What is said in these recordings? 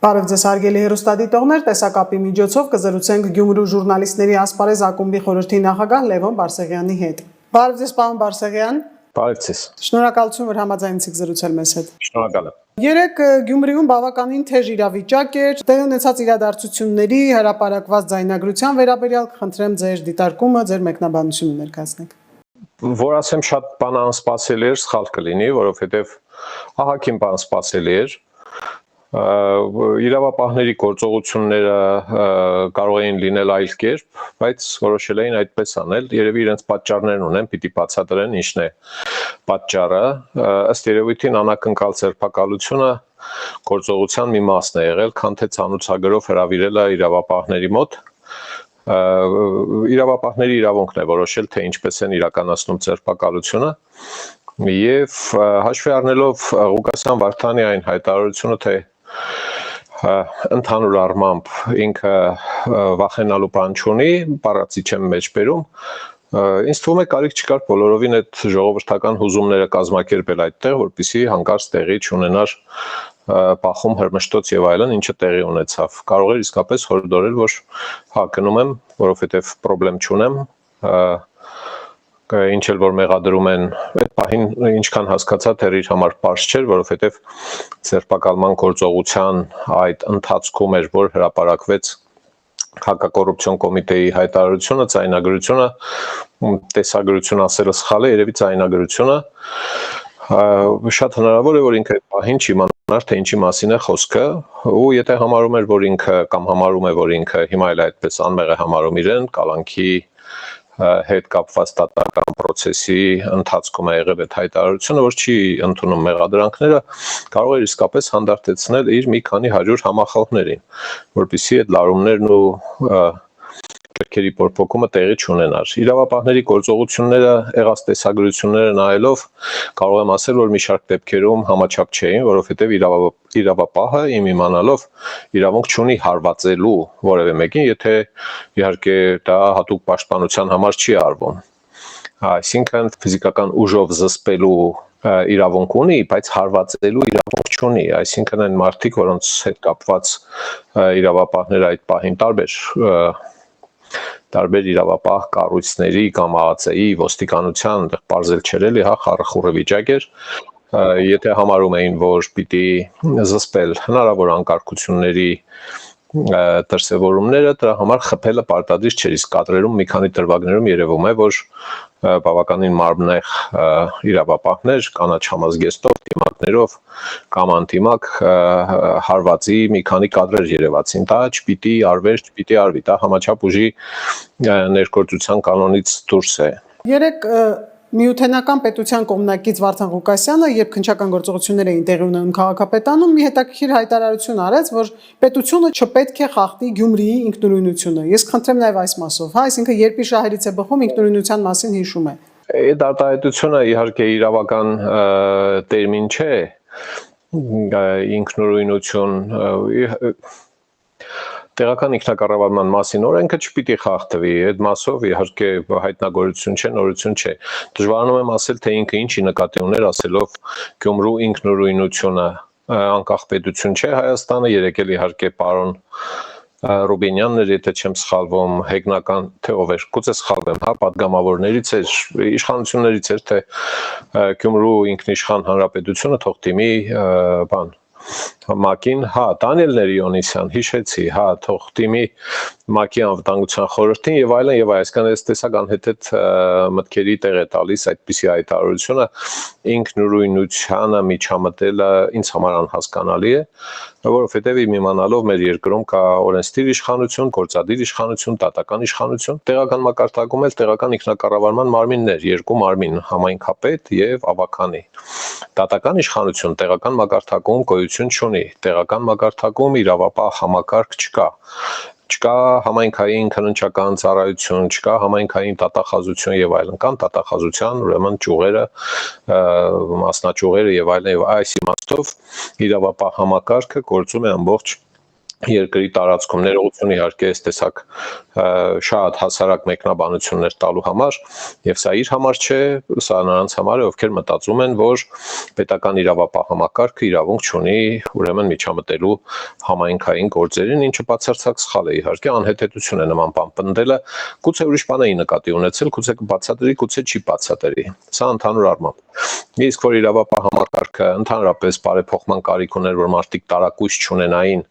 Բարև ձեզ հարգելի հեռուստադիտողներ, տեսակապի միջոցով կզրուցենք Գյումրու ժուրնալիստների ասպարեզ ակումբի խորհրդի նախագահ Լևոն Բարսեղյանի հետ։ Բարև ձեզ, պարոն Բարսեղյան։ Բարև ձեզ։ Շնորհակալություն, որ համաձայնեցիք զրուցել մեզ հետ։ Շնորհակալ եմ։ Երեք Գյումրիում բավականին թեժ իրավիճակ էր, տեղի ունեցած իրադարձությունների հրապարակված ձայնագրության վերաբերյալ կխնդրեմ ձեր դիտարկումը, ձեր մեկնաբանությունը ներկայացնեք։ Որ ասեմ, շատ բան անսպասելի էր, սխալ կլինի, որովհետև ահագին բան սպասելի էր։ Իրավապահների գործողությունները կարող էին լինել այլ կերպ, բայց որոշել էին այդպես անել, երևի իրենց պատճառներն ունեն, պիտի բացատրեն ինչն է պատճառը, ըստ երևույթին անակնկալ ձերբակալությունը գործողության մի մասն է եղել, քան թե ցանուցագրով հրավիրելը իրավապահների մոտ, իրավապահների իրավունքն է որոշել, թե ինչպես են իրականացնում ձերբակալությունը, եւ հաշվի առնելով Ղուկասյան Վարդանի այն հայտարարությունը, թե ընդհանուր առմամբ ինքը վախենալու բան չունի, բառացի չեմ մեջբերում, ինձ թվում է կարիք չկար բոլորովին այդ ժողովրդական հուզումները կազմակերպել այդտեղ, որպեսզի հանկարծ տեղի չունենար բախում, հրմշտոց եւ այլն, ինչը տեղի ունեցավ։ Կարող էր իսկապես հորդորել, որ հա գնում եմ, որովհետեւ խնդրեմ չունեմ, ինչ էլ որ մեղադրում են, այդ պահին ինչքան հասկացա, թեր իր համար պարզ չէր, որովհետև ձերբակալման գործողության այդ ընթացքում էր, որ հրապարակվեց հակակոռուպցիոն կոմիտեի հայտարարությունը, ձայնագրությունը, տեսագրություն ասելը սխալ է, երևի ձայնագրությունը, շատ հնարավոր է, որ ինքը այդ պահին չիմանար, թե ինչի մասին է խոսքը, ու եթե համարում էր, որ ինքը կամ համարում է, որ ինքը հիմա էլ այդպես անմեղ է համարում իրեն, կալանքի հետ կապված դատական process-ի ընթացքում է եղել այդ հայտարարությունը, որ չի ընդունում մեղադրանքները, կարող է իսկապես հանդարտեցնել իր մի քանի 100 համախոհներին, որպեսզի այդ լարումներն ու կերքերի փոփոխումը տեղի չունենար։ Իրավապահների գործողությունները, եղած տեսագրությունները նայելով կարող եմ ասել, որ մի շարք դեպքերում համաչափ չէին, որովհետև իրավապահը իմ իմանալով իրավունք չունի հարվածելու որևէ մեկին, եթե իհարկե դա հատուկ պաշտպանության համար չի արվում։ Այսինքն ֆիզիկական ուժով զսպելու իրավունք ունի, բայց հարվածելու իրավունք չունի, այսինքն այն մարդիկ, որոնց հետ կապված իրավապահները այդ պահին տարբեր իրավապահ կառույցների կամ ԱԱԾ-ի ոստիկանության պարզել չէր էլի, հա, խառախուռը վիճակ էր, եթե համարում էին, որ պիտի զսպել հնարավոր անկարգությունների դրսևորումները, դրա համար խփելը պարտադիր չէր, իսկ կադրերում մի քանի դրվագներում երևում է, որ բավականին մարմնեղ իրավապահներ, կանաչ համազգեստով, դիմակներով կամ անտիմակ հարվածի մի քանի կադրեր երևացին, դա չպիտի արվեր, չպիտի արվի, դա համաչափ ուժի ներգործության կանոնից դուրս է։ Երեք Միութենական պետության կողմնակից Վարդան Ղուկասյանը, երբ քննչական գործողություններ էին տեղի ունենում քաղաքապետանում, մի հետաքրքիր հայտարարություն արեց, որ պետությունը չպետք է խախտի Գյումրիի ինքնուրույնությունը։ Ես խնդրեմ նաև այս մասով, հա, այսինքն երբ շահերից է բխում, ինքնուրույնության մասին հիշում է։ Այդ արտահայտությունը իհարկե իրավական տերմին չէ, ինքնուրույնություն Տեղական ինքնակառավարման մասին օրենքը չպիտի խախտվի, այդ մասով իհարկե հայտնագործություն չէ, նորություն չէ։ Դժվարանում եմ ասել, թե ինքը ինչի նկատի ուներ, ասելով Գյումրու ինքնուրույնությունը անկախ պետություն չէ Հայաստանը, երեք էլ իհարկե պարոն Ռուբինյանն էր, եթե չեմ սխալվում, հեգնական թե ով էր, գուցե սխալվեմ, հա, падգամավորներից էր, իշխանություններից էր, թե Գյումրու ինքնիշխան հանրապետությունը թող դիմի բան ՄԱԿ-ին, հա, Դանիել Ներիոնիսյան, հիշեցի, հա, թող դիմի ՄԱԿ-ի անվտանգության խորհրդին եւ այլն, այսքան այս տեսակ անհեթեթ մտքերի տեղ է տալիս այդպիսի հայտարարությունը, ինքնուրույնությանը միջամտելը ինձ համար անհասկանալի է, որովհետեւ իմ իմանալով մեր երկրում կա օրենսդիր իշխանություն, գործադիր իշխանություն, դատական իշխանություն, տեղական մակարդակում էլ տեղական ինքնակառավարման մարմիններ, երկու մարմին, համայնքապետ եւ ավագանի։ Դատական իշխանություն տեղական մակարդակում գոյություն չունի, տեղական մակարդակում իրավապահ համակարգ չկա։ Չկա համայնքային քննչական ծառայություն, չկա համայնքային դատախազություն եւ այլն, կան դատախազության, ուրեմն ճյուղերը, մասնաճյուղերը եւ այլն, եւ այս իմաստով իրավապահ համակարգը գործում է ամբողջ երկրի տարածքում ներողություն իհարկե այս տեսակ շատ հասարակ մեկնաբանություններ տալու համար եւ սա իր համար չէ, սա նրանց համար է, ովքեր մտածում են, որ պետական իրավապահ համակարգը իրավունք չունի ուրեմն միջամտելու համայնքային գործերին, ինչը բացարձակ սխալ է իհարկե, անհետեթություն է նման բան պնդելը, գուցե ուրիշ բան էի նկատի ունեցել, գուցե կբացատրի, գուցե չի բացատրի։ Սա ընդհանուր առմամբ։ Իսկ որ իրավապահ համակարգը ընդհանրապես բարեփոխման կարիք ուներ, որ մարդիկ տարակույս չունենային,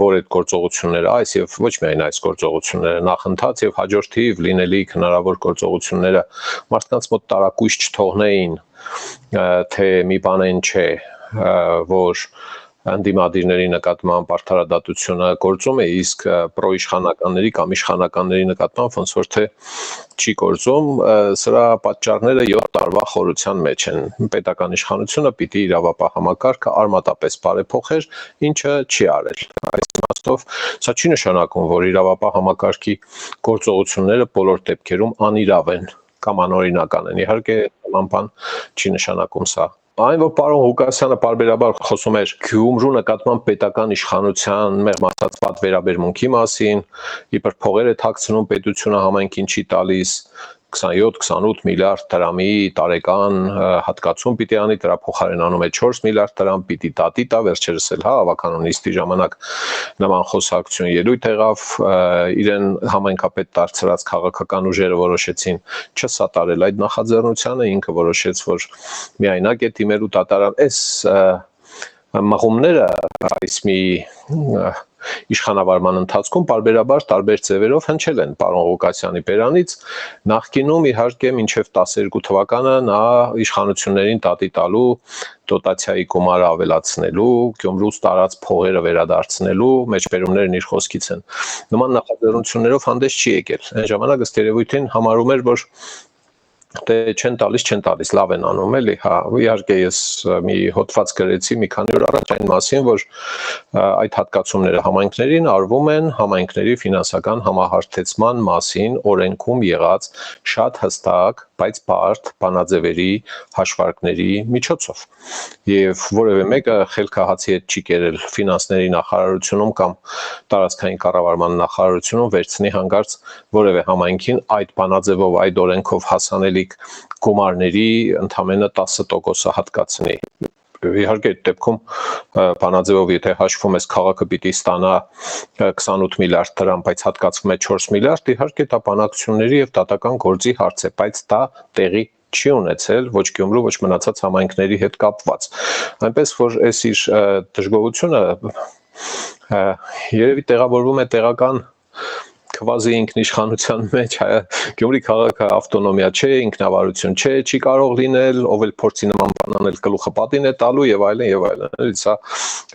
որ այդ գործողությունները այս եւ ոչ միայն այս գործողությունները նախընթաց եւ հաջորդիվ լինելիք հնարավոր գործողությունները մարդկանց մոտ տարակույս չթողնեին, թե մի բան այն չէ, որ անդիմադիրների նկատմամբ արդարադատությունը գործում է, իսկ պրոիշխանականների կամ իշխանականների նկատմամբ ոնց որ թե չի գործում, սրա պատճառները 7 տարվա խորության մեջ են։ Պետական իշխանությունը պիտի իրավապահ համակարգը արմատապես բարեփոխեր, ինչը չի արել։ Այս իմաստով սա չի նշանակում, որ իրավապահ համակարգի գործողությունները բոլոր դեպքերում անիրավ են կամ անօրինական են։ Իհարկե, նման բան չի նշանակում սա։ Այն որ պարոն Ղուկասյանը պարբերաբար խոսում էր Գյումրու նկատմամբ պետական իշխանության մեղմ ասած վերաբերմունքի մասին, իբր փողեր է թաքցնում պետությունը համայնքին չի տալիս 27-28 միլիարդ դրամի տարեկան հատկացում պիտի անի, դրա փոխարեն անում է 4 միլիարդ դրամ, պիտի տատի տա, վերջերս էլ ավականուն նիստի ժամանակ նման խոսակցություն ելույթ եղավ, իրեն համայնքապետ դարձրած քաղաքական ուժերը որոշեցին չսատարել այդ նախաձեռնությանը, ինքը որոշեց, որ միայնակ է դիմելու դատարան, այս մղումները այս մի իշխանավարման ընթացքում պարբերաբար տարբեր ձևերով հնչել են պարոն Ղուկասյանի բերանից, նախկինում իհարկե մինչև 12 թվականը նա իշխանություններին տատի տալու դոտացիայի գումարը ավելացնելու, Գյումրուց տարած փողերը վերադարձնելու մեջբերումներն իր խոսքից են։ Նման նախաձեռնություններով հանդես չի եկել։ Այն ժամանակ ըստ երևույթին համարում էր, որ դե չեն տալիս, լավ են անում, էլի, հա, իհարկե ես մի հոդված գրեցի մի քանի օր առաջ այն մասին, որ այդ հատկացումները համայնքներին արվում են համայնքների ֆինանսական համահարթեցման մասին օրենքում եղած շատ հստակ, բայց բարդ բանաձևերի հաշվարկների միջոցով։ Եվ որևէ մեկը խելքահացի հետ չի կերել ֆինանսների նախարարությունում կամ տարածքային կառավարման նախարարությունում վերցնի հանկարծ որևէ համայնքին այդ բանաձևով, այդ օրենքով հասանելիք գումարների ընդամենը 10%-ը հատկացնի։ Իհարկե այդ դեպքում բանաձևով եթե հաշվում ես քաղաքը պիտի ստանա 28 միլիարդ դրամ, բայց հատկացվում է 4 միլիարդ, իհարկե դա բանակցությունների եւ դատական գործի հարց է, բայց դա տեղի չի ունեցել ոչ Գյումրու, ոչ մնացած համայնքների հետ կապված։ Այնպես որ այս իր դժգոհությունը երևի տեղավորվում է տեղական քվազի ինքնիշխանության մեջ, Գյումրի քաղաքը ավտոնոմիա չէ, ինքնավարություն չէ, չի կարող լինել, ով էլ փորձի նման բան անել գլուխը պատին է տալու եւ այլն եւ այլն։ Էլի սա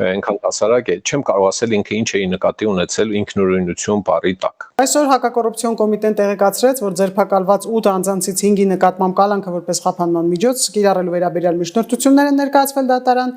այնքան հասարակ է, չեմ կարող ասել ինքը ինչ էի նկատի ունեցել ինքնուրույնություն բառի տակ։ Այսօր հակակոռուպցիոն կոմիտեն տեղեկացրեց, որ ձերբակալված 8 անձանցից 5-ի նկատմամբ կալանքը որպես խափանման միջոց կիրառելու վերաբերյալ միջնորդություններ են ներկայացվել դատարան,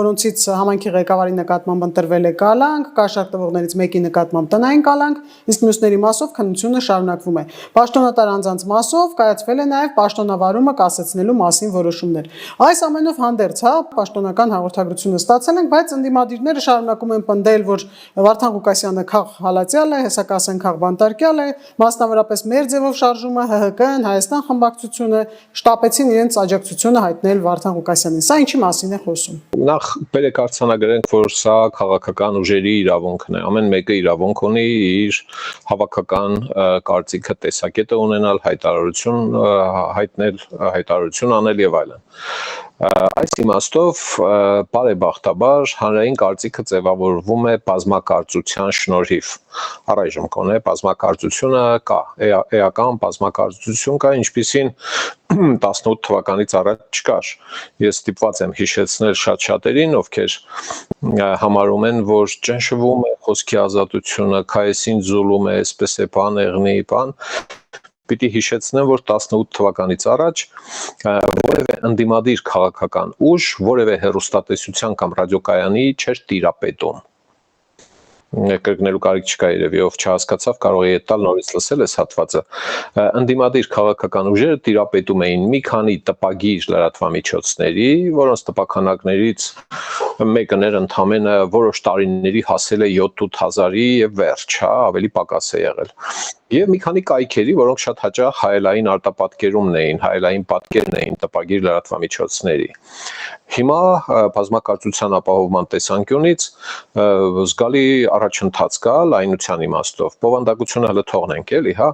որոնցից համայնքի ղեկավարի նկատմամբ ընտրվել է կալանք, կաշառք տվողներից մեկի նկատմամբ տնային կալանք, իսկ մյուսների մասով քննությունը շարունակվում է։ Պաշտոնատար անձանց մասով կայացվել է նաև պաշտոնավարումը կասեցնելու մասին որոշումներ։ Այս ամենով հանդերձ, պաշտոնական հաղորդագրությունը ստացել ենք, բայց ընդդիմադիրները շարունակում են պնդել, որ Վարդան Ղուկասյանը քաղ հալածյալ է, հեսա կասեն քաղ բանտարկյալ է, մասնավորապես մեր ձևով շարժումը ՀՀԿ-ն, Հայաստան խմբակցությունը շտապեցին իրենց աջակցությունը հայտնել Վարդան Ղուկասյանին։ Սա ինչի մասին է խոսում։ Նախ բերեք արձանագրենք, որ սա քաղաքական ուժերի իրավունքն է։ Ամեն մեկը իրավունք ունի իր հավաքական կարծիքը, տեսակետը ունենալ, հայտարարություն հայտնել, հայտարարություն անել եւ այլն։ Այս իմաստով բարեբախտաբար հանրային կարծիքը ձևավորվում է բազմակարծության շնորհիվ։ Առայժմ կոնե բազմակարծությունը կա, էական բազմակարծություն կա, ինչպիսին 18 թվականից առաջ չկար։ Ես ստիպված եմ հիշեցնել շատ շատերին, ովքեր համարում են, որ ճնշվում է խոսքի ազատությունը, քայեսին զուլում է, այսպես է բան եղնի, բան։ Պիտի հիշեցնեմ, որ 18 թվականից առաջ որևէ ընդդիմադիր քաղաքական ուժ որևէ հեռուստատեսության կամ ռադիոկայանի չէր տիրապետում։ կրկնելու կարիք չկա երևի, ով չհասկացավ, կարող է տալ նորից լսել այս հատվածը։ Ընդդիմադիր քաղաքական ուժերը տիրապետում էին մի քանի տպագիր լրատվամիջոցների, որոնց տպաքանակներից մեկն էր ընդամենը որոշ տարիների հասել է 7-8000-ի եւ վերջ, հա, ավելի պակաս է եղել։ Եվ մի քանի կայքերի, որոնք շատ հաճախ հայելային արտապատկերումն էին, հայելային պատկերն էին տպագիր լրատվամիջոցների։ Հիմա բազմակարծության ապահովման տեսանկյունից զգալի առաջընթաց կա լայնության իմաստով։ Բովանդակությունը հələ թողնենք, էլի, հա։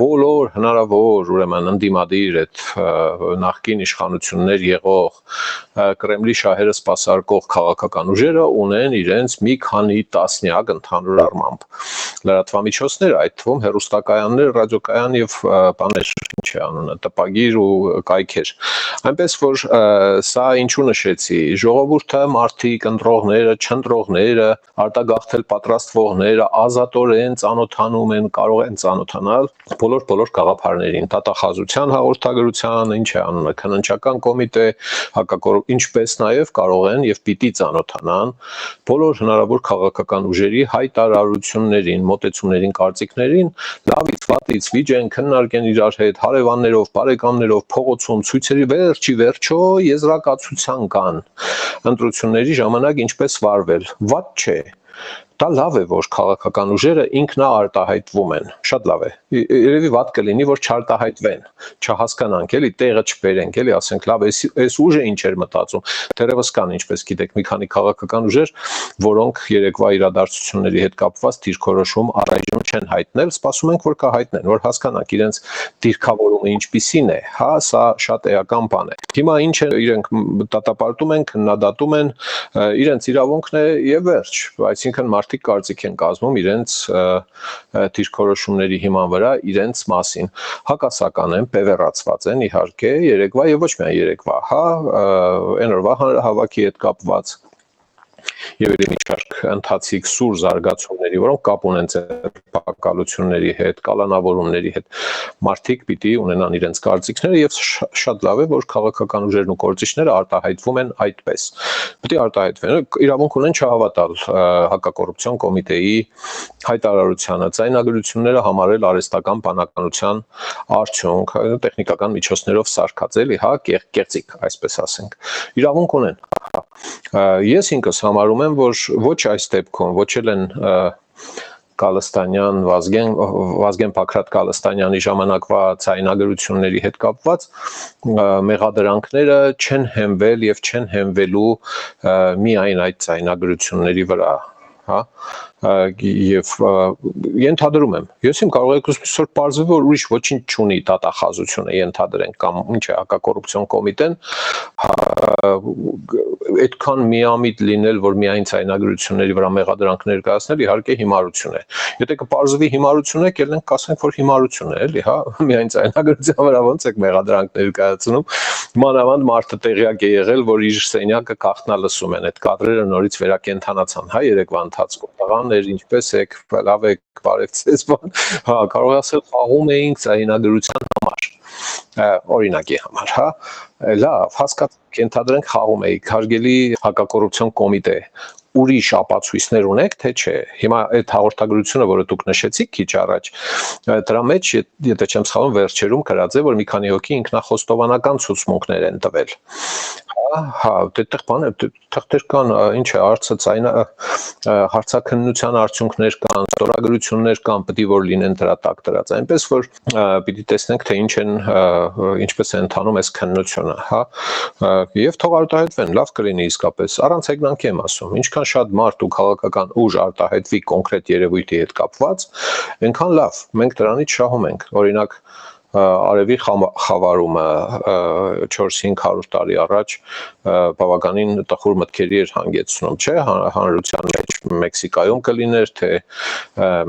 Բոլոր հնարավոր, ուրեմն ընդդիմադիր այդ նախկին իշխանություններ եղող Կրեմլի շահերը սպասարկող քաղաքական ուժերը ունեն իրենց մի քանի տասնյակ ընդհանուր առմամբ լրատվամիջոցներ, այդ թվում հեռուստակայաններ, ռադիոկայան եւ բաներ, ինչ է անունը, տպագիր ու կայքեր։ Այնպես որ սա ինչու նշեցի, ժողովուրդը, մարդիկ, ընտրողները, չընտրողները, արտագաղթել պատրաստվողները ազատորեն ծանոթանում են, կարող են ծանոթանալ բոլոր գաղափարներին, դատախազության հաղորդագրության, ինչ է անունը, քննչական կոմիտե, ինչպես նաև կարող են եւ պիտի ծանոթանան բոլոր հնարավոր քաղաքական ուժերի հայտարարություններին, մոտեցումներին, կարծիքներին, լավից, վատից, վիճեն քննարկեն իրար հետ, հարևաններով, բարեկամներով, փողոցում, ցույցերի վերջո եզրակացության կան ընտրությունների ժամանակ ինչպես վարվել, վատ չէ։ Դա լավ է, որ քաղաքական ուժերը ինքնաարտահայտվում են, շատ լավ է։ Երևի վատ կլինի, որ չարտահայտվեն, չհասկանանք, էլի տեղը չբերենք, էլի ասենք, լավ, այս ուժը ինչ էր մտածում։ Դեռևս կան, ինչպես գիտեք, մի քանի քաղաքական ուժեր, որոնք երեկվա իրադարձությունների հետ կապված դիրքորոշում առայժմ չեն հայտնել, սպասում ենք, որ կհայտնեն, որ հասկանանք իրենց դիրքավորումը ինչպիսին է, հա, սա շատ էական բան է։ Հիմա ինչ է, իրենք դատապարտում են, քննադատում են, իրենց իրավունքն է եւ վերջ, այսինքն մարդիկ կարծիք են կազմում իրենց դիրքորոշումների հիման վրա իրենց մասին, հակասական են, բևեռացված են իհարկե երեկվա եւ ոչ միայն երեկվա, հա, այն օրվա հավաքի հետ կապված եւ իրենիչարք ընթացիկ սուր զարգացումների, որոնք կապ ունեն ձերբակալությունների հետ, կալանավորումների հետ, մարդիկ պիտի ունենան իրենց կարծիքները եւ շատ լավ է, որ քաղաքական ուժերն ու գործիչները արտահայտվում են այդպես։ Պիտի արտահայտվեն, իրավունք ունեն չհավատալ հակակոռուպցիոն կոմիտեի հայտարարությանը, ձայնագրությունները համարել արհեստական բանականության արդյունք, տեխնիկական միջոցներով սարքած, էլի, հա, կեղծիք, այսպես ասենք։ Իրավունք ունեն։ Ես ինքս համարում եմ, որ ոչ այս դեպքում, ոչ էլ են Կալստանյան, Վազգեն Փակրատ Կալստանյանի ժամանակվա ցայնագրությունների հետ կապված մեղադրանքները չեն հենվել եւ չեն հենվելու միայն այդ ցայնագրությունների վրա, հա, եւ ենթադրում եմ, ես իմ կարող եք այսօր պարզվի, որ ուրիշ ոչինչ չունի դատախազությունը ենթադրենք կամ ինչ է հակակոռուպցիոն կոմիտեն այդքան միամիտ լինել, որ միայն ցայնագրությունների վրա մեղադրանքներ կայացնել, իհարկե հիմարություն է։ Եթե կպարզվի հիմարություն է, ելնենք կասենք, որ հիմարություն է, էլի, հա, միայն ցայնագրության վրա ոնց եք մեղադրանքներ կայացնում, մանավանդ մարդը տեղյակ է եղել, որ իր սենյակը կախտնա լսում են, այդ կադրերը նորից վերակենդանացան, հա, երեկվա ընթացքում, տղաներ, ինչպես եք, լավ եք, բարև ձեզ, հա, կարող ասել, խաղում էինք ցայնագրության համար, օրինակի համար, հա, լավ, հասկացանք, ենթադրենք խաղում էիք, հարգելի հակակոռուպցիոն կոմիտե, ուրիշ ապացույցներ ունեք, թե չէ։ Հիմա այդ հաղորդագրությունը, որը դուք նշեցիք քիչ առաջ, դրա մեջ, եթե չեմ սխալվում, վերջերում գրած է, որ մի քանի հոգի ինքնախոստովանական ցուցմունքներ են տվել։ Հա, այդտեղ բանը թղթեր կան, ինչ է, հարցաքննության արդյունքներ կան, ստորագրություններ կան, պետք է որ լինեն դրա տակ դրած, այնպես որ պիտի տեսնենք, թե ինչպես է ընթանում այս քննությունը, հա, եւ թող արտահայտվեն, լավ կլինի իսկապես, առանց հեգնանքի եմ ասում, ինչքան շատ մարդ ու քաղաքական ուժ արտահայտվի կոնկրետ երևույթի հետ կապված, այնքան լավ, մենք դրանից շահում ենք, օրինակ Արևի խավարումը 400-500 տարի առաջ բավականին տխուր մտքերի էր հանգեցնում, չէ, հանրության մեջ Մեքսիկայում կլիներ, թե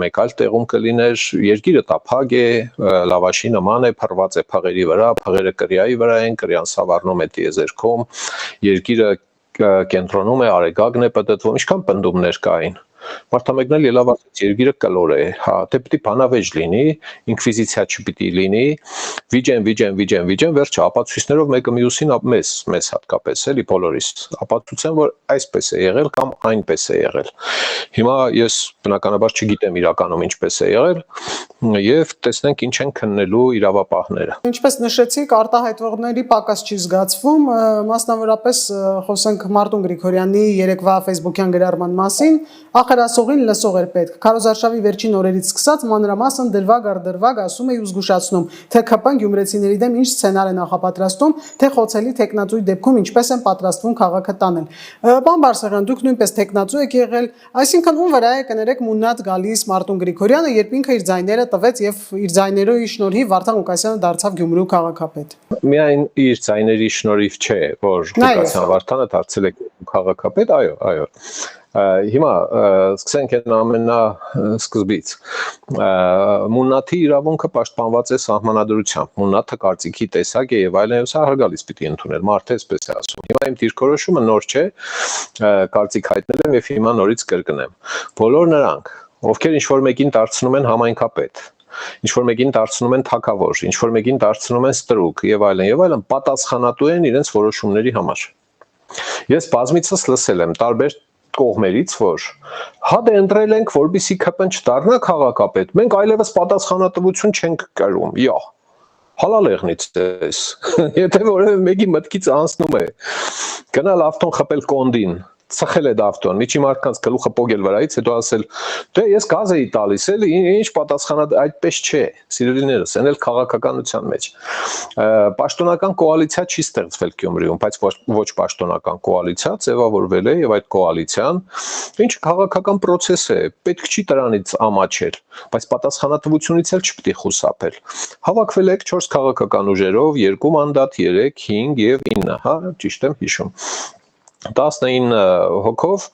մեկ այլ տեղում կլիներ, երկիրը տափակ է, լավաշի նման է, փռված է փղերի վրա, փղերը կրիայի վրա են, կրիան սավառնում է տիեզերքում, երկիրը կենտրոնում է, արեգակն է պտտվում, ինչքան պնդումներ կային։ Մարտամեկնել ելավ ասեց երկիրը կլոր է, հա, դե պիտի բանավեճ լինի, ինկվիզիցիա չպիտի լինի, վիճեն, վերջը ապացույցներով մեկը մյուսին մեզ հատկապես էլի բոլորիս ապացուցեն, որ այսպես է եղել կամ այնպես է եղել։ Հիմա ես բնականաբար չգիտեմ իրականում ինչպես է եղել եւ տեսնենք ինչ են քննելու իրավապահները։ Ինչպես նշեցիք, արտահայտվողների պակաս չի զգացվում, մասնավորապես խոսենք Մարտուն Գրիգորյանի երեկվա Facebook-յան գրառման մասին, ախերասողին լսող էր պետք։ Քարոզարշավի վերջին օրերից սկսած մանրամասն դրվագ առ դրվագ ասում է ու զգուշացնում, թե ԿՊ-ն գյումրեցիների դեմ ինչ սցենար է նախապատրաստում, թե խոցելի տեխնացուի դեպքում ինչպես են պատրաստվում քաղաքը տանել։ Պարոն Բարսեղյան, դուք նույնպես տեխնացու եք եղել, այսինքն ում վրա է կներեք մուննաթ գալիս Մարտուն Գրիգորյանը, երբ ինքը իր ձայները տվեց եւ իր ձայներոյի շնորհիվ Վարդան Ղուկասյանը դարձավ Գյումրու քաղաքապետ։ Միայն իր ձայների շնորհիվ չէ, որ Ղուկասյան Վարդանը դարձել է քաղաքապետ, այո։ Հիմա սկսենք այն ամենասկզբից։ Մուննաթի իրավունքը պաշտպանված է սահմանադրությամբ։ Մուննաթը կարծիքի տեսակ է եւ այլն, սա հարգալից պիտի ընդունել։ Մարդը էսպես է ասում։ Հիմա իմ դիրքորոշումը նոր չէ, կարծիք հայտնել եմ եւ հիմա նորից կրկնեմ։ Բոլոր նրանք, ովքեր ինչ-որ մեկին դարձնում են համայնքապետ, ինչ-որ մեկին դարձնում են թագավոր, ինչ-որ մեկին դարձնում են ստրուկ եւ այլն, պատասխանատու են իրենց որոշումների համար։ Ես բազմիցս լսել եմ տարբեր կողմերից, որ հա դե ընտրել ենք, որպեսզի ԿՊ-ն չդառնա քաղաքապետ, մենք այլևս պատասխանատվություն չենք կրում։ Յա, հալալ եղնից էս։ Եթե որևէ մեկի մտքից անցնում է գնալ ավտոն խփել կոնդին, ծխել է ավտոն, միջի մարդկանց գլուխը պոգել վրայից, հետո ասել, դե ես գազ էի տալիս, էլի, ինչ պատասխանատ, այդպես չէ, սիրելիներս, այն էլ քաղաքականության մեջ։ Պաշտոնական կոալիցիա չի ստեղծվել Գյումրիում, բայց ոչ պաշտոնական կոալիցիա ձևավորվել է եւ այդ կոալիցիան ինչ քաղաքական process է, պետք չի դրանից ամաչել, բայց պատասխանատվությունից էլ չպիտի խուսափել։ Հավաքվել եք 4 քաղաքական ուժերով, 2 մանդատ, 3, 5 եւ 9, հա, ճիշտ եմ հիշում։ 19 հոգով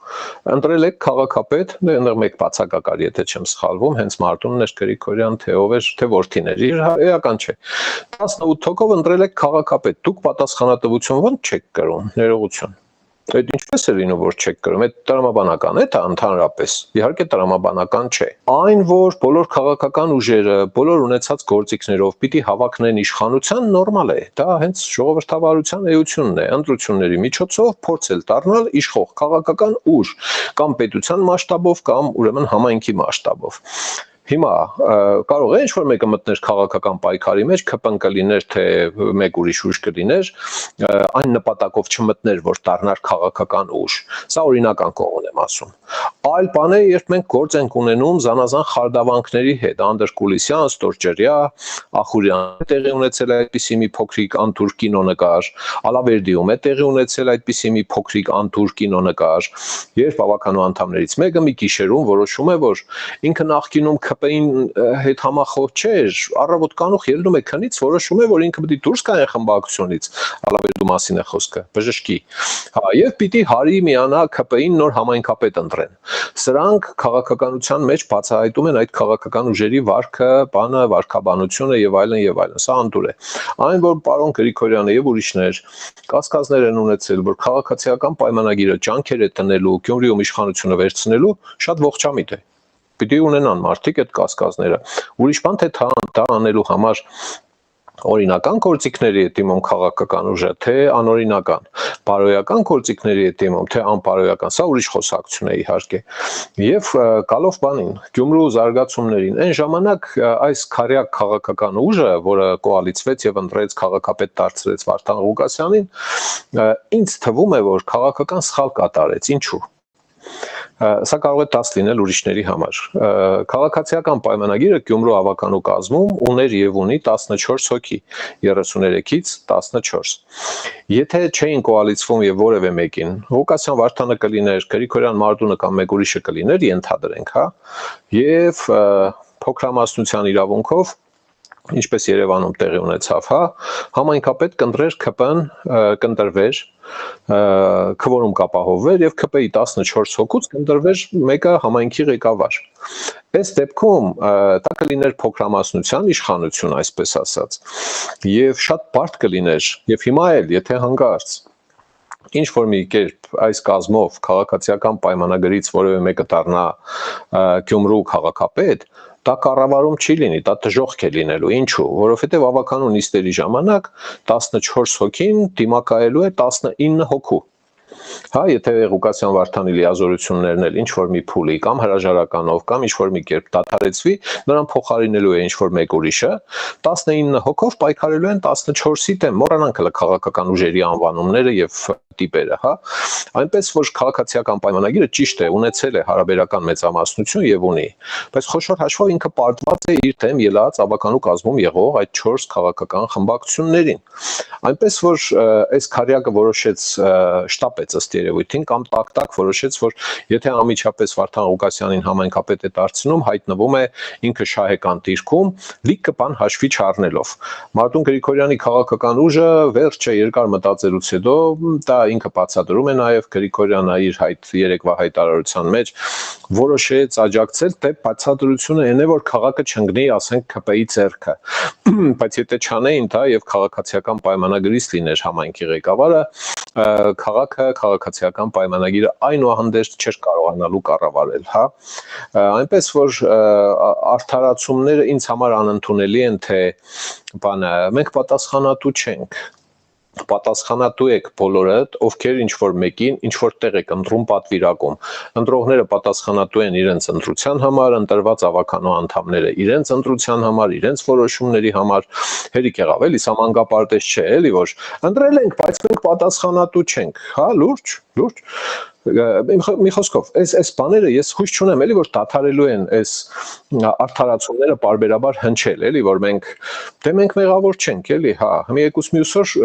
ընտրել եք քաղաքապետ, դեռ մեկ բացակակար, եթե չեմ սխալվում, հենց Մարտունն էր Գրիգորյան, թե ով էր, թե որդին էր, էական չէ։ 18 հոգով ընտրել եք քաղաքապետ, դուք պատասխանատվություն ո՞նց չեք կրում, ներողություն։ Այդ ինչպես է լինում, որ չեք կրում, այդ տրամաբանական է, դա ընդհանրապես, իհարկե տրամաբանական չէ։ Այն, որ բոլոր քաղաքական ուժերը, բոլոր ունեցած գործիքներով պիտի հավակնեն իշխանության, նորմալ է, դա հենց ժողովրդավարության էությունն է, ընտրությունների միջոցով փորձել դառնալ իշխող քաղաքական ուժ, կամ պետության մասշտաբով, կամ ուրեմն համայնքի մասշտաբով։ Հիմա կարող է ինչ-որ մեկը մտներ քաղաքական պայքարի մեջ, ԿՊ-ն կլիներ, թե մեկ ուրիշ ուժ կլիներ, այն նպատակով չմտներ, որ դառնար քաղաքական ուժ։ Սա օրինական կողմն եմ ասում։ Այլ բան է, երբ մենք գործ ենք ունենում զանազան խարդավանքների հետ, Անդրկուլիսյան, Ստորջրյա, Ախուրյան տեղի ունեցել այդպիսի մի փոքրիկ անթուր կինոնկար, Ալավերդիում է տեղի ունեցել այդպիսի մի փոքրիկ անթուր կինոնկար, երբ բավականու անդամներից մեկը մի գիշերում որոշում է, որ ինքը նախկինում ԿՊ-ին հետ համախոհ չէր, առավոտ կանուխ ելնում է քնից, որոշում է, որ ինքը պիտի դուրս գա այն խմբակցությունից, Ալավերդու մասին է խոսքը, բժշկի։ Հա, եւ պիտի հարի միանա ԿՊ-ին նոր համայնքապետ ընտրեն։ Սրանք քաղաքականության մեջ բացահայտում են այդ քաղաքական ուժերի վարքը, բանը, վարքաբանությունը եւ այլն, սա անդուր է։ Այն, որ պարոն Գրիգորյանը եւ ուրիշներ կասկածներ են ունեցել, որ քաղաքացիական պայմանագիրը ջանքեր է տնելու, Գյումրիում իշխանությունը վերցնելու, շատ ողջամիտ է։ Պիտի ունենան մարդիկ այդ կասկածները։ Ուրիշ բան թե դա անելու համար օրինական գործիքների է դիմում քաղաքական ուժը, թե անօրինական, բարոյական գործիքների է դիմում, թե անբարոյական, սա ուրիշ խոսակցություն է իհարկե։ Եվ գալով բանին, Գյումրու զարգացումներին, այն ժամանակ այս քարյակ քաղաքական ուժը, որը կոալիցվեց եւ ընտրեց քաղաքապետ դարձրեց Վարդան Ղուկասյանին, ինձ թվում է, որ քաղաքական սխալ կատարեց, ինչու։ Սա կարող է դաս լինել ուրիշների համար։ Քաղաքացիական պայմանագիրը Գյումրու ավականու կազմում ուներ եւ ունի 14 հոգի, 33-ից 14։ Եթե չէին կոալիցվում եւ որևէ մեկին, Ղուկասյան Վարդանը կլիներ, Գրիգորյան Մարտունը կամ մեկ ուրիշը կլիներ, ենթադրենք, հա, եւ փոքրամասնության իրավունքով ինչպես Երևանում տեղի ունեցավ, հա, համայնքապետ կընտրեր ԿՊ-ն, կընտրվեր, քվորում կապահովվեր եւ ԿՊ-ի 14 հոգուց կընտրվեր մեկը համայնքի ղեկավար։ Այս դեպքում դա կլիներ փոքրամասնության իշխանություն, այսպես ասած, եւ շատ բարդ կլիներ, եւ հիմա էլ, եթե հանգարց ինչ որ մի կերպ այս կազմով քաղաքացիական պայմանագրից որևէ մեկը դառնա Գյումրու քաղաքապետ, դա կառավարում չի լինի, դա դժոխք է լինելու։ Ինչու՞, որովհետև ավականու նիստերի ժամանակ 14 հոգին դիմակայելու է 19 հոգու։ Հա, եթե Ղուկասյան Վարդանի լիազորություններն էլ ինչ որ մի փուլի կամ հրաժարականով կամ ինչ որ մի կերպ դադարեցվի, նրան փոխարինելու է ինչ որ մեկ ուրիշը, 19 հոգով պայքարելու են 14-ի դեմ, մոռանանք հələ քաղաքական ուժերի անվանումները եւ տիպերը, հա։ Այնպես որ քաղաքացիական պայմանագիրը ճիշտ է, ունեցել է հարաբերական մեծամասնություն եւ ունի, բայց խոշոր հաշվով ինքը պարտված է իր դեմ ելած ավականու կազմում եղող այդ 4 քաղաքական խմբակցություններին։ Այնպես որ այս քարյակը որոշեց շտապեց ըստ երևույթին կամ տակ-տակ որոշեց, որ եթե անմիջապես Վարդան Ղուկասյանին համայնքապետ է դարձնում, հայտնվում է ինքը շահեկան դիրքում, լիքը բան հաշվի չառնելով։ Մարտուն Գրիգորյանի քաղաքական ուժը վերջը երկար մտածելուց հետո դա ինքը բացատրում է նաև Գրիգորյանը իր երեկվա հայտարարության մեջ որոշեց աջակցել, թե բացատրությունը այն է, որ քաղաքը չընկնի, ասենք ԿՊ-ի ձեռքը։ Բայց եթե չանեին դա եւ քաղաքացիական պայմանագրից լիներ համայնքի ղեկավարը, քաղաքը քաղաքացիական պայմանագիրը այնուհանդերձ չէր կարողանալու կառավարել, հա։ Այնպես որ արդարացումները ինձ համար անընդունելի են, թե բանը մենք պատասխանատու չենք։ Պատասխանատու եք բոլորդ, ովքեր ինչ որ մեկին ինչ որ տեղ եք ընտրում պատվիրակում։ Ընտրողները պատասխանատու են իրենց ընտրության համար, ընտրված ավականու անդամները իրենց ընտրության համար, իրենց որոշումների համար։ Հերիք եղավ, էլի, սա մանկապարտեզ չէ, էլի, որ ընտրել ենք, բայց մենք պատասխանատու չենք։ Հա, լուրջ, լուրջ։ Մի խոսքով, այս բաները ես հույս չունեմ, էլի, որ դադարելու են այս արդարացումները պարբերաբար հնչել, էլի, որ մենք մեղավոր չենք, էլի, հա, մի եկուս մյուս օր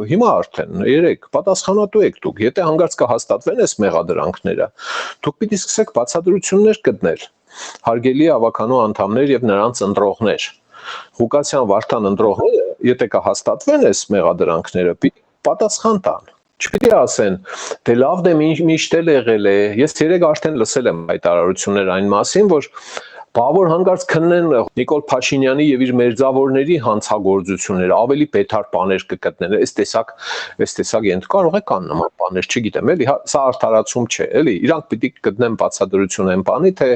հիմա արդեն երեք պատասխանատու եք դուք, եթե հանգարց կհաստատվեն այս մեղադրանքները, դուք պիտի սկսեք բացատրություններ գտնել, հարգելի ավականու անդամներ եւ նրանց ընտրողներ։ Ղուկասյան Վարդան ընտրողները, եթե կհաստատվեն այս մեղադրանքները, պիտի պատասխան տան։ Չպիտի ասեն, դե լավ դե միշտ էլ եղել է, ես երեք արդեն լսել եմ հայտարարություններ այն մասին, որ բավոր հանգարց քննեն Նիկոլ Փաշինյանի եւ իր մերձավորների հանցագործությունները, ավելի բետար բաներ կգտնեն, այս տեսակ ենթ կարող է կան նման բաներ, չգիտեմ, էլի, սա արդարացում չէ, էլի, իրանք պիտի գտնեն բացատրություն այն բանի, թե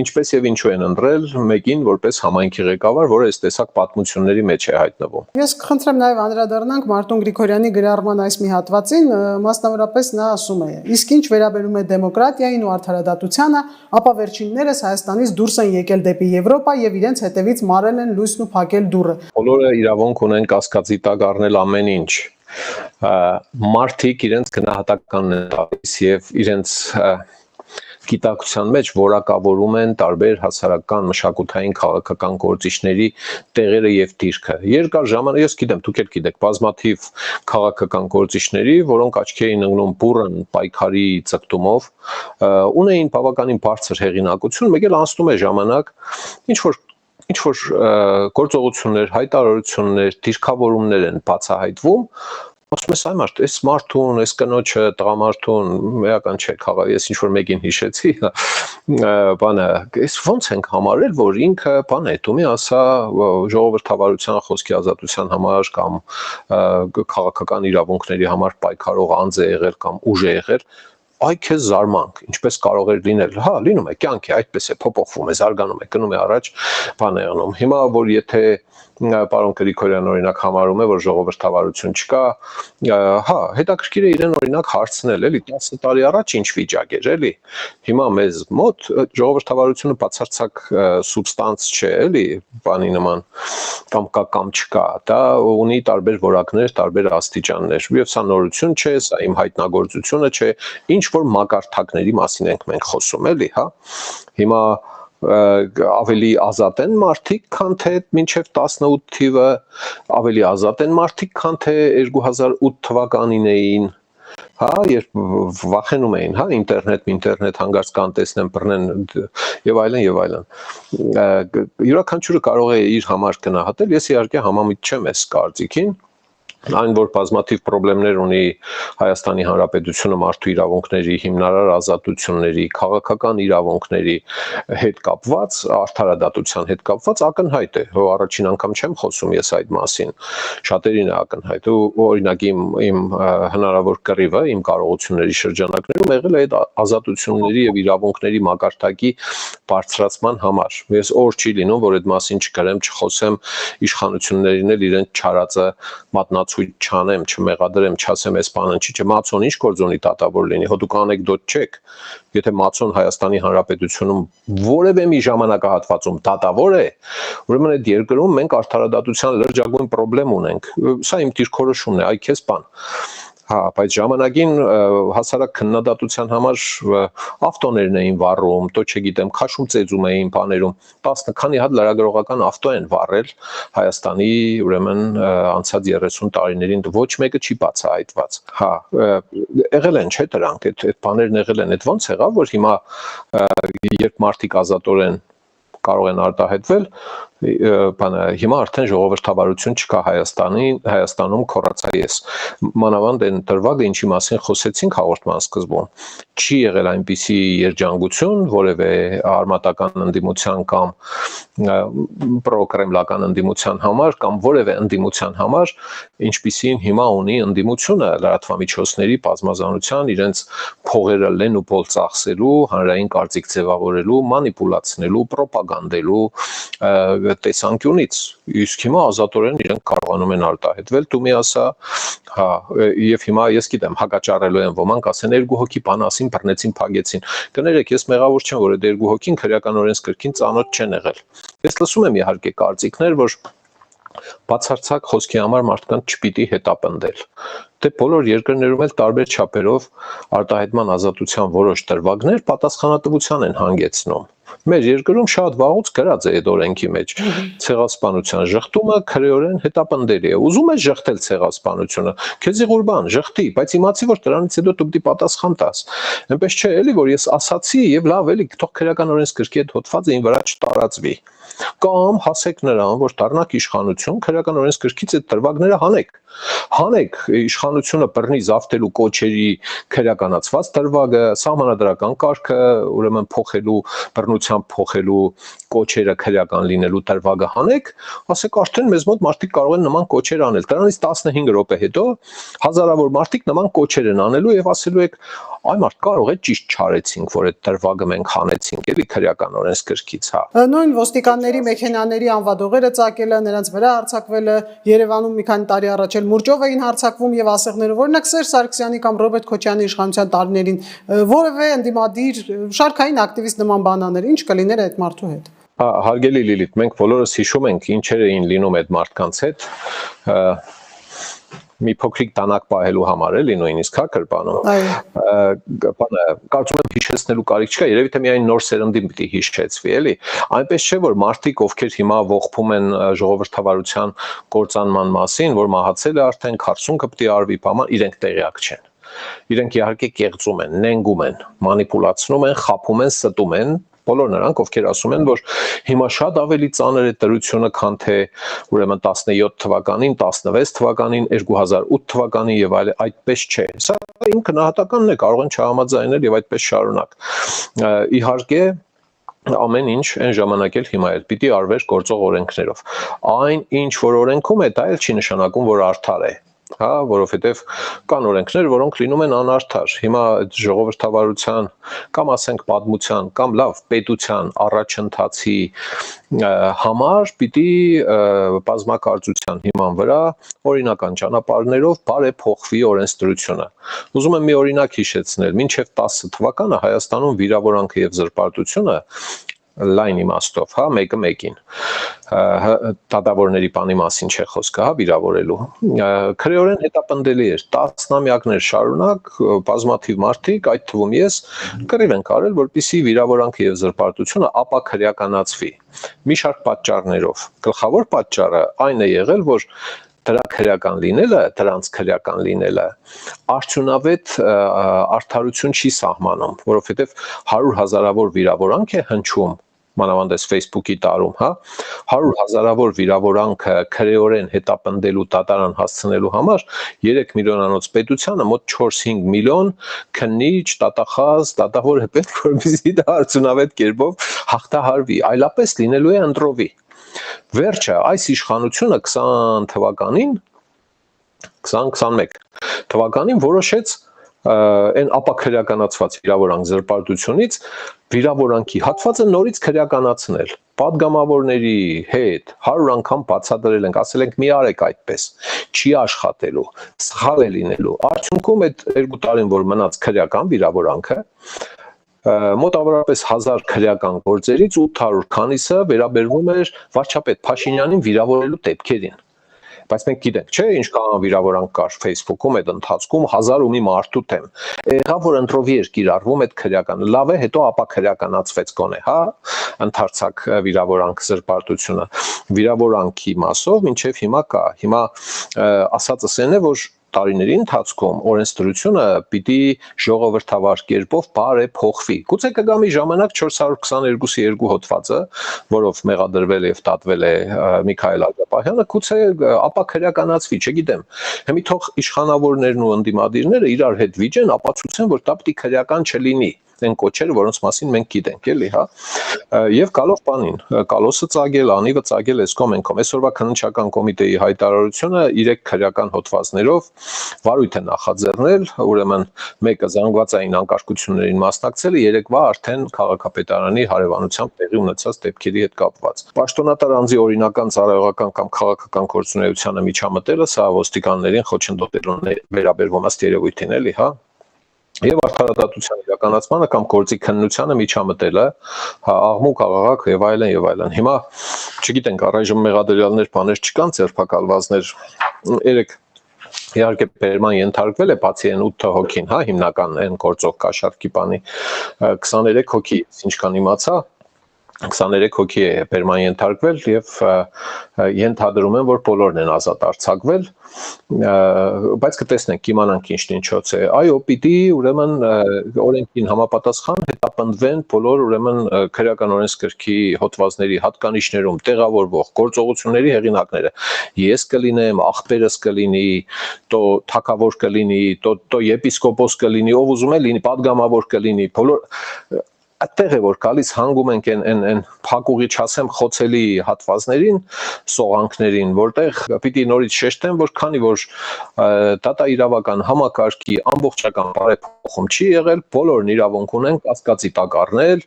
ինչպես եւ ինչու են ընտրել մեկին որպես համայնքի ղեկավար, որը այս տեսակ պատմությունների մեջ է հայտնվում։ Ես կխնդրեմ նաև անդրադառնանք Մարտուն Գրիգորյանի գրառման այս մի հատվածին, մասնավորապես նա ասում է. իսկ ինչ վերաբերում է դեմոկրատիային ու արդարադատությանը, ապա վերջիններս Հայաստանից դուրս են եկել դեպի Եվրոպա եւ իրենց հետևից մարել են լույսն ու փակել դուռը։ Բոլորը իրավունք ունեն կասկածի տակ առնել ամեն ինչ։ Մարդիկ իրենց գնահատականն են տալիս եւ իրենց գիտակցության մեջ որակավորում են տարբեր հասարակական, մշակութային, քաղաքական գործիչների տեղերը եւ դիրքը։ Երկար ժամանակ, ես գիտեմ, դուք էլ գիտեք, բազմաթիվ քաղաքական գործիչների, որոնք աչքի էին ընկնում բուրըն պայքարի ցկտումով, ունեին բավականին բարձր հեղինակություն, մեկ էլ անցնում է ժամանակ, ինչ որ գործողություններ, հայտարարություններ, դիրքավորումներ են բացահայտվում, ասում ես այ մարդ, այս մարդուն, այս կնոջը, տղամարդուն, էական չէ, ես ինչ որ մեկին հիշեցի, բանը, այս ոնց ենք համարել, որ ինքը բան է, դու մի ասա ժողովրդավարության խոսքի ազատության համար կամ քաղաքական իրավունքների համար պայքարող անձ է եղել կամ ուժ է եղել, այ քեզ զարմանք, ինչպես կարող էր լինել, հա, լինում է, կյանք է, այդպես է, փոփոխվում է, զարգանում է, գնում է առաջ, բան է անում։ Հիմա որ եթե պարոն Գրիգորյանը օրինակ համարում է, որ ժողովրդավարություն չկա, հա, հետաքրքիր է իրեն օրինակ հարցնել, էլի 10 տարի առաջ ինչ վիճակ էր, էլի։ Հիմա մեզ մոտ ժողովրդավարությունը բացարձակ սուբստանց չէ, էլի, բանի նման, կամ կա կամ չկա, դա ունի տարբեր որակներ, տարբեր աստիճաններ։ Եվ սա նորություն չէ, սա իմ հայտնագործությունը չէ, ինչ որ մակարդակների մասին ենք մենք խոսում, էլի, հա։ Հիմա ավելի ազատ են մարդիկ, քան թե մինչև 18 թիվը, ավելի ազատ են մարդիկ, քան թե 2008 թվականին էին, հա, երբ վախենում էին, հա, ինտերնետ հանգարց կան տեսնեն, բռնեն եւ այլն եւ այլն։ Յուրաքանչյուրը կարող է իր համար գնահատել, ես իհարկե համամիտ չեմ այս կարծիքին, Այն որ բազմաթիվ խնդիրներ ունի Հայաստանի Հանրապետությունը մարդու իրավունքների, հիմնարար ազատությունների, քաղաքական իրավունքների հետ կապված, արդարադատության հետ կապված ակնհայտ է։ Հո առաջին անգամ չեմ խոսում ես այդ մասին։ Շատերին է ակնհայտ։ Ու օրինակ իմ հնարավոր կռիվը իմ կարողությունների շրջանակներում եղել է այդ ազատությունների եւ իրավունքների մակարդակի բարձրացման համար։ Ես օր չի լինում, որ այդ մասին չգրեմ, չխոսեմ, իշխանություններին էլ իրենց չարածը մատնացույց չանեմ, չմեղադրեմ, չասեմ այս բանը չի, չէ, Մացոն ինչ գործ ունի դատավոր լինի։ Հո դուք անեկդոտ չեք։ Եթե Մացոն Հայաստանի Հանրապետությունում որևէ մի ժամանակահատվածում դատավոր է, ուրեմն այդ երկրում մենք արդարադատության լրջագույն խնդրեմ ունենք։ Սա իմ դիրքորոշումն է, այ քեզ բան։ Հա, բայց ժամանակին հասարակ քննադատության համար ավտոներն էին վառում, то չգիտեմ, քաշում ծեծում էին բաներում, 10 քանի հատ լրագրողական ավտո են վառել Հայաստանի, ուրեմն անցած 30 տարիներին, ոչ մեկը չի բացահայտված։ Հա, եղել են, չէ՞ դրանք, այդ բաներն եղել են, այդ ոնց եղավ, որ հիմա երբ մարդիկ ազատորեն կարող են արտահայտվել, բանը հիմա արդեն ժողովրդավարություն չկա Հայաստանում քորացա ես մանավանդ այն դրվագը ինչի մասին խոսեցինք հաղորդման սկզբում չի եղել այնպիսի երջանկություն որևէ արմատական ընդդիմության կամ պրոկրեմլական ընդդիմության համար կամ որևէ ընդդիմության համար ինչպիսին հիմա ունի ընդդիմությունը լրատվամիջոցների բազմազանության իրենց փողերը լեն ու փոլ ծախսելու հանրային կարծիք ձևավորելու մանիպուլացնելու պրոպագանդելու տեսանկյունից իսկ հիմա ազատորեն իրենք կարողանում են արտահայտվել դու մի ասա հա եւ հիմա ես գիտեմ հակաճառելու են ոմանք ասեն երկու հոգի բան ասին բռնեցին փագեցին կներեք ես մեղավոր չեմ որ այդ երկու հոգին քրեական օրենսգրքին ծանոթ չեն եղել ես լսում եմ իհարկե կարծիքներ որ բացարձակ խոսքի համար մարդկանց չպիտի հետապնդել դե բոլոր երկրներում էլ տարբեր չափերով արտահայտման ազատության որոշ դրվագներ պատասխանատվության են հանգեցնում մեր երկրում շատ վաղուց գրած է այդ օրենքի մեջ ցեղասպանության ժխտումը քրեորեն հետապնդելի է ուզում ես ժխտել ցեղասպանությունը քեզի ղուրբան ժխտի բայց իմացի որ դրանից հետո դու պիտի պատասխան տաս այնպես չէ էլի որ ես ասացի եւ լավ էլի թող քրեական օրենսգրքի այդ հոդվածը ին վրա չտարածվի կամ հասեք նրան որ դառնաք իշխանություն քրեական օրենսգրքից այդ դրվագները հանեք իշխանությունը բռնի զավթելու կոչերի քրեականացված դրվագը սահմանադրական կարգը ուրեմն փոխելու բռնությամբ փոխելու կոչերը քրեական լինելու դրվագը հանեք ասեք արդեն մեզ մոտ մարդիկ կարող են նման կոչեր անել դրանից 15 րոպե հետո հազարավոր մարդիկ նման կոչեր են անելու եւ ասելու եք այ մարդ կարող է ճիշտ չարեցինք որ այդ դրվագը մենք հանեցինք էլի քրեական օրենսգրքից հա նույն ոստիկանների մեքենաների անվադողերը ծակելը նրանց վրա հարձակվելը Երևանում մի քանի տարի առաջ էլ մուրճով էին հարձակվում եւ ասեղներով օրինակ Սերժ Սարգսյանի կամ Ռոբերտ Քոչյանի իշխանության տարիներին որևէ ընդդիմադիր շարքային ակտիվիստ նման բանաներ ինչ կլիներ այդ մարդու հետ հարգելի Լիլիթ մենք բոլորս հիշում ենք ինչեր էին լինում այդ մարդկանց հետ մի փոքրիկ տանակ պահելու համար էլի նույնիսկ հա կրպանում բանը կարծում եմ հիշեցնելու կարիք չկա երևի թե միայն նոր սերնդին պիտի հիշեցվի էլի այնպես չէ որ մարդիկ ովքեր հիմա ողբում են ժողովրդավարության կործանման մասին որ մահացել է արդեն 40 կպտի արվի բաման իրենք տեղյակ չեն իրենք իհարկե կեղծում են նենգում են մանիպուլացնում են խաբում են ստում են բոլոր նրանք ովքեր ասում են որ հիմա շատ ավելի ծանր է դրությունը քան թե ուրեմն 17 թվականին 16 թվականին 2008 թվականին եւ այլ այդպես չէ սա իմ գնահատականն է կարող են չհամաձայնել եւ այդպես շարունակ իհարկե ամեն ինչ այն ժամանակ էլ հիմա էլ պիտի արվեր գործող օրենքներով այն ինչ որ օրենքում է դա էլ չի նշանակում որ արդար է հա որովհետեւ կան օրենքներ որոնք լինում են անարդար հիմա ժողովրդավարության կամ ասենք պատմության կամ լավ պետության առաջընթացի համար պիտի բազմակարծության հիման վրա օրինական ճանապարհներով բարեփոխվի օրենսդրությունը ուզում եմ մի օրինակ հիշեցնել մինչև 10 թվականը Հայաստանում վիրավորանքը եւ զրպարտությունը լայն իմաստով, հա, մեկը մեկին դատավորների բանի մասին չէ խոսքը, հա, վիրավորելու քրեորեն հետապնդելի էր տասնամյակներ շարունակ բազմաթիվ մարդիկ, այդ թվում ես կռիվ են արել, որպեսզի վիրավորանքը եւ զրպարտությունը ապա քրեականացվի մի շարք պատճառներով գլխավոր պատճառը այն է եղել, որ դրանք քրեական լինելը, դրանց քրեական լինելը արդյունավետ արդարություն չի սահմանում, որովհետև 100 հազարավոր վիրավորանք է հնչում մանավանդ Facebook-ի տարում, հա, 100,000-ավոր վիրավորանքը քրեորեն հետապնդելու դատարան հասցնելու համար 3 միլիոնանոց պետությանը մոտ 4-5 միլիոն քննիչ, դատախազ, դատավոր է պետք, որպեսզի դա արդյունավետ կերպով հաղթահարվի, այլապես լինելու է ընտրովի։ Վերջը այս իշխանությունը 20 թվականին 2021 թվականին որոշեց այն ապաքրեականացված վիրավորանք զրպարտությունից վիրավորանքի հատվածը նորից քրեականացնել։ Պատգամավորների հետ 100 անգամ բացատրել ենք, ասել ենք մի արեք այդպես, չի աշխատելու, սխալ է լինելու։ Արդյունքում այդ 2 տարին, որ մնաց քրեական վիրավորանքը, մոտավորապես 1000 քրեական գործերից 800 քանիսը վերաբերվում էր վարչապետ Փաշինյանին վիրավորելու դեպքերին։ Բայց մենք գիտենք, չէ, ինչքան վիրավորանք կար Facebook-ում այդ ընթացքում 1000 ու մի մարդու դեմ։ Եղավ որ ընտրովի էր կիրառվում այդ քրեականը, լավ է, հետո ապաքրեականացվեց գոնե, հա, ընդարձակ վիրավորանք զրպարտությունը։ Վիրավորանքի մասով մինչև հիմա կա։ Հիմա ասածս այն է, որ տարիների ընթացքում օրենսդրությունը պիտի ժողովրդավար կերպով բարեփոխվի։ Գուցե կգա մի ժամանակ 422-ի 2 հոդվածը, որով մեղադրվել եւ դատվել է Միքայել Աղաբահյանը, գուցե ապաքրեականացվի, չգիտեմ։ Հիմա թող իշխանավորներն ու ընդդիմադիրները իրար հետ վիճեն, ապացուցեն, որ դա պիտի քրեական չլինի։ Այն կոչերը, որոնց մասին մենք գիտենք, էլի, հա։ Եվ գալով բանին, Կալոսը ծագել, Անիվը ծագել, Էսկոմ ենքոմ։ Այսօրվա քննչական կոմիտեի հայտարարությունը 3 քրեական հոդվածներով վարույթ է նախաձեռնել, ուրեմն մեկը զանգվածային անկարգություններին մասնակցել է, երեկվա արդեն քաղաքապետարանի հարևանությամբ տեղի ունեցած դեպքերի հետ կապված։ Պաշտոնատար անձի օրինական ծառայողական կամ քաղաքական գործունեությանը միջամտելը սա ոստիկաններին խոչընդոտելուն է վերաբերվում ըստ երևույթին, էլի, հա։ Եվ արդարադատության իրականացմանը կամ գործի քննությանը միջամտելը, հա, աղմուկ, աղաղակ եւ այլն եւ այլն։ Հիմա չգիտենք, առայժմ մեղադրյալներ բաներ չկան, ձերբակալվածներ 3 իհարկե բերման ենթարկվել է բացի այն 8 հոգին, հա, հիմնական այն գործող կաշառքի բանի 23 հոգի, ինչքան իմացա 23 հոգի է բերման ենթարկվել եւ ենթադրում են, որ բոլորն են ազատ արձակվել, բայց կտեսնենք, կիմանանք ինչն ինչոց է։ Այո, պիտի ուրեմն օրենքին համապատասխան հետապնդվեն բոլոր ուրեմն քրեական օրենսգրքի հոդվածների հատկանիշներում տեղավորվող գործողությունների հեղինակները։ Ես կլինեմ, աղբերս կլինի, տո թագավոր կլինի, տո եպիսկոպոս կլինի, ով ուզում է լինի, падգամավոր կլինի, բոլոր այդտեղ է որ գալիս հանգում ենք այն փակուղի չասեմ խոցելի հատվածներին, սողանքներին, որտեղ պիտի նորից շեշտեմ, որ քանի որ դատաիրավական համակարգի ամբողջական բարեփոխում չի եղել, բոլորն իրավունք ունեն կասկածի տակ առնել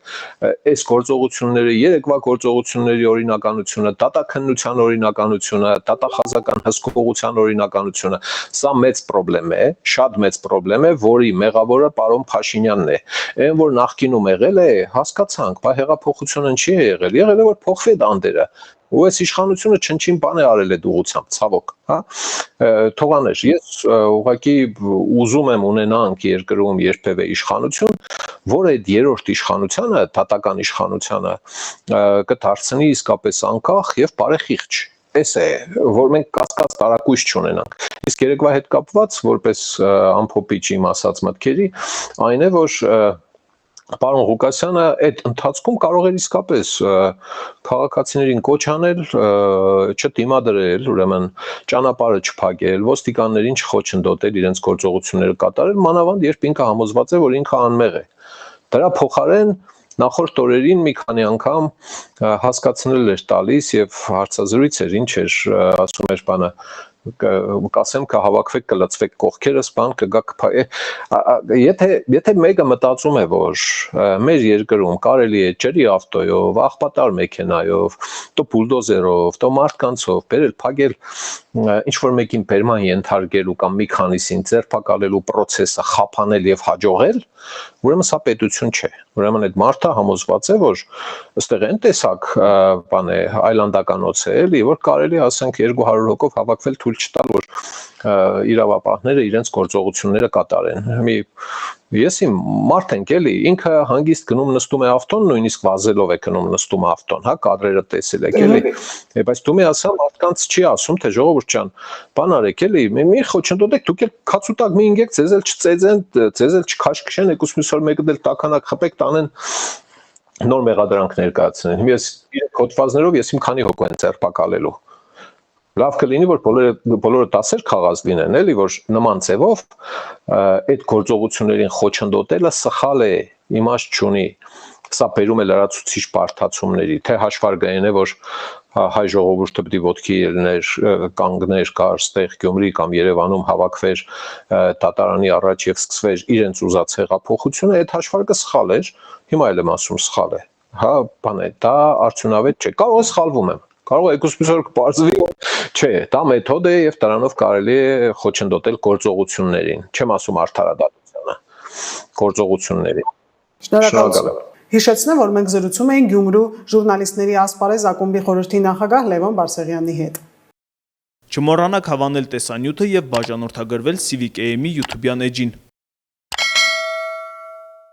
այս գործողությունները, երեկվա գործողությունների օրինականությունը, դատաքննության օրինականությունը, դատախազական հսկողության օրինականությունը, սա մեծ խնդրեմ է, շատ մեծ խնդրեմ է, որի մեղավորը պարոն Փաշինյանն է։ Այն որ նախկինում եղել է, հասկացանք, բա հեղափոխությունը չի եղել, եղել է որ փոխվի դանդերը։ Ու այս իշխանությունը չնչին բան է արել այդ ուղղությամբ, ցավոք, հա։ Թողաներ, ես ուղղակի ուզում եմ ունենանք երկրում երբևէ իշխանություն, որը այդ երրորդ իշխանությանը, դատական իշխանությանը կդարձնի իսկապես անկախ եւ բարեխիղճ։ Էս է, որ մենք կասկած տարակույս չունենանք։ Իսկ երեկվա հետ կապված, որպես ամփոփիչ իմ ասած մտքերի, այն է, որ պարոն Ղուկասյանը այդ ընթացքում կարող էր իսկապես քաղաքացիներին կոչ անել, չդիմադրել, ուրեմն ճանապարհը չփակել, ոստիկաններին չխոչընդոտել, իրենց գործողությունները կատարել, մանավանդ երբ ինքը համոզված է, որ ինքը անմեղ է։ Դրա փոխարեն նախորդ օրերին մի քանի անգամ հասկացնել էր տալիս եւ հարցազրույց էր, ինչ էր, ասում էր բանը կասեմ կհավաքվեք կլծվեք կողքերս բան կգա եթե մեկը մտածում է որ մեր երկրում կարելի է ջրի ավտոյով, աղբատար մեքենայով, տո բուլդոզերով, տո մարդկանցով բերել փակել ինչ որ մեկին բերման ենթարկելու կամ մի քանիսին ձերբակալելու process-ը խափանել եւ հաջողել, ուրեմն սա պետություն չէ։ Ուրեմն այդ մարդը համոզված է որ ըստեղ այն տեսակ բան է այլանդականոց է էլի որ կարելի ասենք 200 հոգով հավաքվել թույլ չտալ որ իրավապահները իրենց գործողությունները կատարեն։ Ես իմ մարդ ենք էլի ինքը հանգիստ գնում նստում է ավտոն նույնիսկ վազելով է գնում նստում ավտոն, հա կադրերը տեսել եք էլի։ Բայց դու մի ասա մարդկանց չի ասում թե ժողովուրդ ջան, բան արեք էլի, մի խոչընդոտեք, դուք էլ քացուտակ մի ինգեք, ձեզ էլ չծեծեն, ձեզ էլ չքաշքշեն, եկուս մյուսօր մեկը դել տականակ խփեք տանեն նոր մեղադրանք ներկայացնեն։ Ես իրենք հոդվածներով ես իմ քանի հոգու են ձերբակալելու։ Լավ կլինի, որ բոլորը 10 քաղաք լինեն, էլի, որ նման ձևով այդ գործողություններին խոչընդոտելը սխալ է, իմաստ չունի։ Սա բերում է լրացուցիչ բարդացումների, թե հաշվարկային է, որ հայ ժողովուրդը պետք է ոտքի ելներ, կանգներ, գար ստեղ Գյումրի կամ Երևանում հավաքվեր դատարանի առաջ եւ սկսվեր իրենց ուզած հեղափոխությունը, այդ հաշվարկը սխալ էր, հիմա էլ եմ ասում սխալ է։ Հա, բան է, դա արդյունավետ չէ։ Կարող է սխալվում եմ։ Կարող է եկուսպիսոր կպարզվի, չէ, դա մեթոդ է եւ դրանով կարելի է խոչընդոտել գործողություններին։ Չեմ ասում արդարադատությանը, գործողություններին։ Շնորհակալ եմ։ Հիշեցնեմ, որ մենք զրուցում էինք Գյումրու ժուրնալիստների ասպարեզ ակումբի խորհրդի նախագահ Լևոն Բարսեղյանի հետ։ Չմոռանաք հավանել տեսանյութը եւ բաժանորդագրվել Civic AM-ի YouTube-յան էջին։